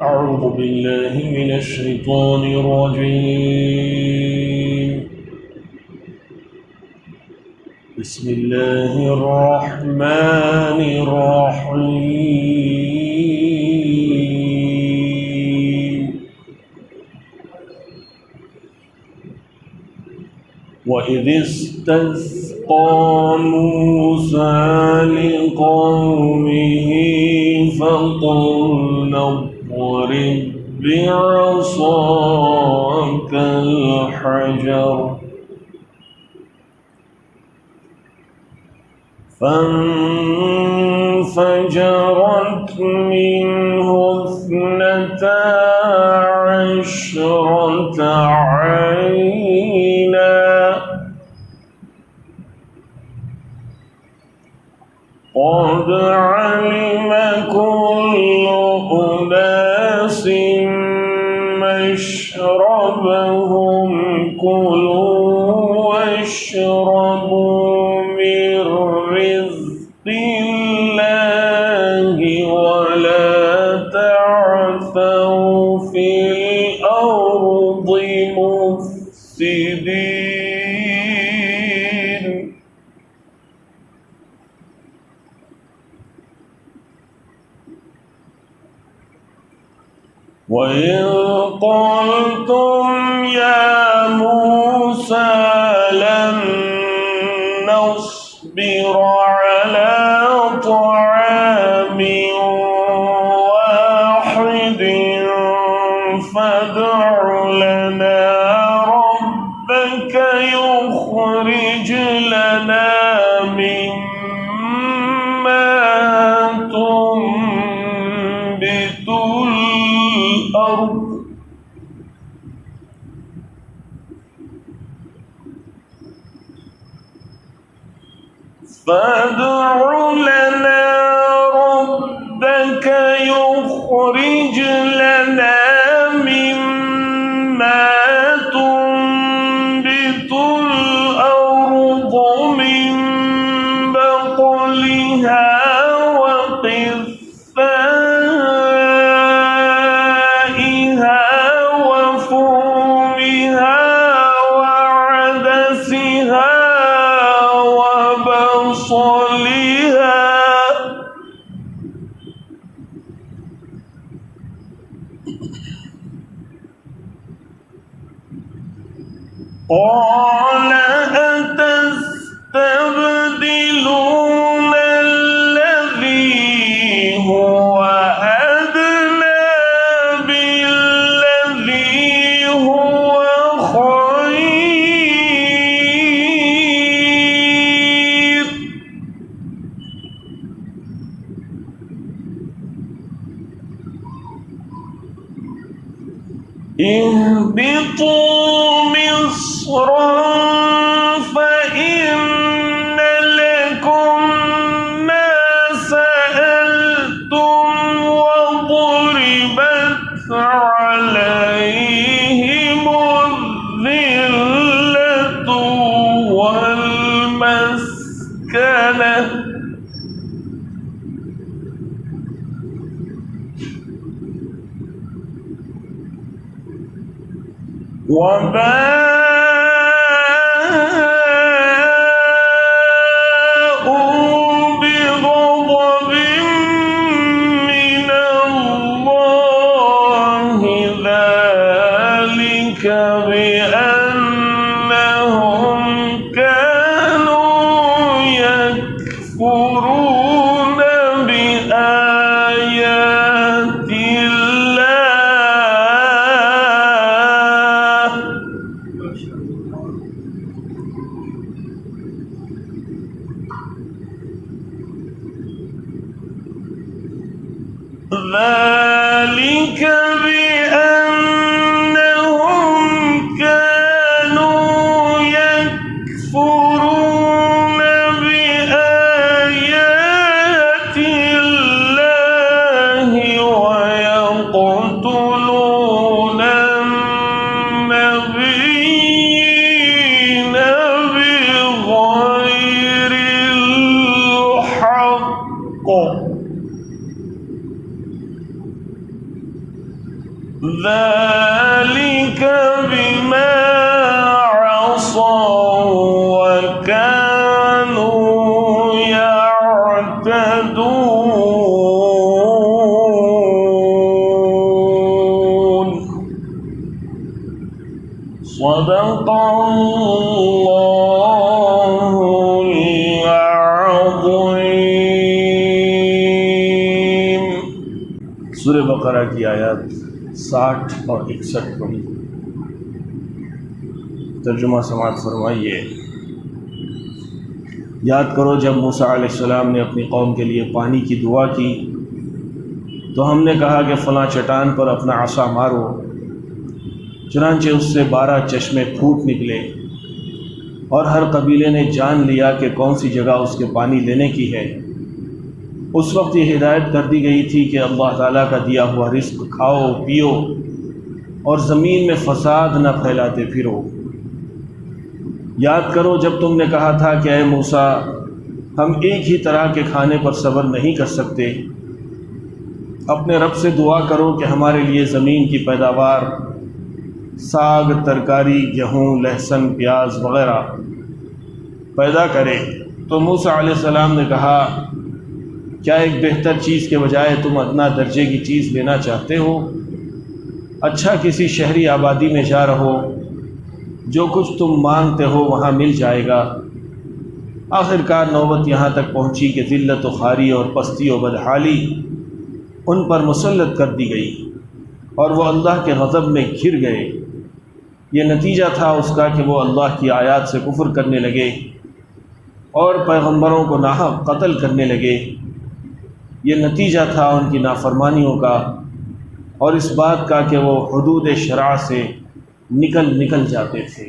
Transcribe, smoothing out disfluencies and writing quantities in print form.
أعوذ بالله من الشيطان الرجيم. بسم الله الرحمن الرحيم. وإذ استسقى موسى لقومه فقلنا اضرب بعصاك الحجر فانفجرت منه 12 عينا قد علم كل أناس مشربهم كلوا واشربوا من رزق الله ولا تعثوا في الأرض مفسدين. وإذ قلتم يا موسى لن نصبر على طعام واحد فادع لنا ربك يخرج لنا مما تنبت الأرض فادع لنا ربك يخرج لنا مما تنبت الأرض من بقلها وقثائها وفومها وعدسها وبصلها قال أتستبدلون الذي هو أدنى بالذي هو خير اهبطوا مصرا فإن لكم ما سألتم وضربت عليهم الذلة والمسكنة وباءوا بغضب من الله ذلك بأنهم كانوا يكفرون بآيات الله ذلك بأنهم كانوا يكفرون بآيات الله ويقتلون النبيين بغير الحق ذلك بما عصوا وكانوا يعتدون. صدق اللہ العظیم. سورہ بقرہ کی آیات 60 اور 61 پڑھی. ترجمہ سماعت فرمائیے. یاد کرو جب موسیٰ علیہ السلام نے اپنی قوم کے لیے پانی کی دعا کی تو ہم نے کہا کہ فلاں چٹان پر اپنا عصا مارو. چنانچہ اس سے 12 چشمے پھوٹ نکلے اور ہر قبیلے نے جان لیا کہ کون سی جگہ اس کے پانی لینے کی ہے. اس وقت یہ ہدایت کر دی گئی تھی کہ اللہ تعالیٰ کا دیا ہوا رزق کھاؤ پیو اور زمین میں فساد نہ پھیلاتے پھرو. یاد کرو جب تم نے کہا تھا کہ اے موسیٰ ہم ایک ہی طرح کے کھانے پر صبر نہیں کر سکتے. اپنے رب سے دعا کرو کہ ہمارے لیے زمین کی پیداوار ساگ ترکاری گیہوں لہسن پیاز وغیرہ پیدا کرے. تو موسیٰ علیہ السلام نے کہا کیا ایک بہتر چیز کے بجائے تم ادنا درجے کی چیز لینا چاہتے ہو؟ اچھا کسی شہری آبادی میں جا رہو، جو کچھ تم مانگتے ہو وہاں مل جائے گا. آخرکار نوبت یہاں تک پہنچی کہ ذلت و خواری اور پستی و بدحالی ان پر مسلط کر دی گئی اور وہ اللہ کے غضب میں گھر گئے. یہ نتیجہ تھا اس کا کہ وہ اللہ کی آیات سے کفر کرنے لگے اور پیغمبروں کو ناحق قتل کرنے لگے. یہ نتیجہ تھا ان کی نافرمانیوں کا اور اس بات کا کہ وہ حدود شرع سے نکل جاتے تھے.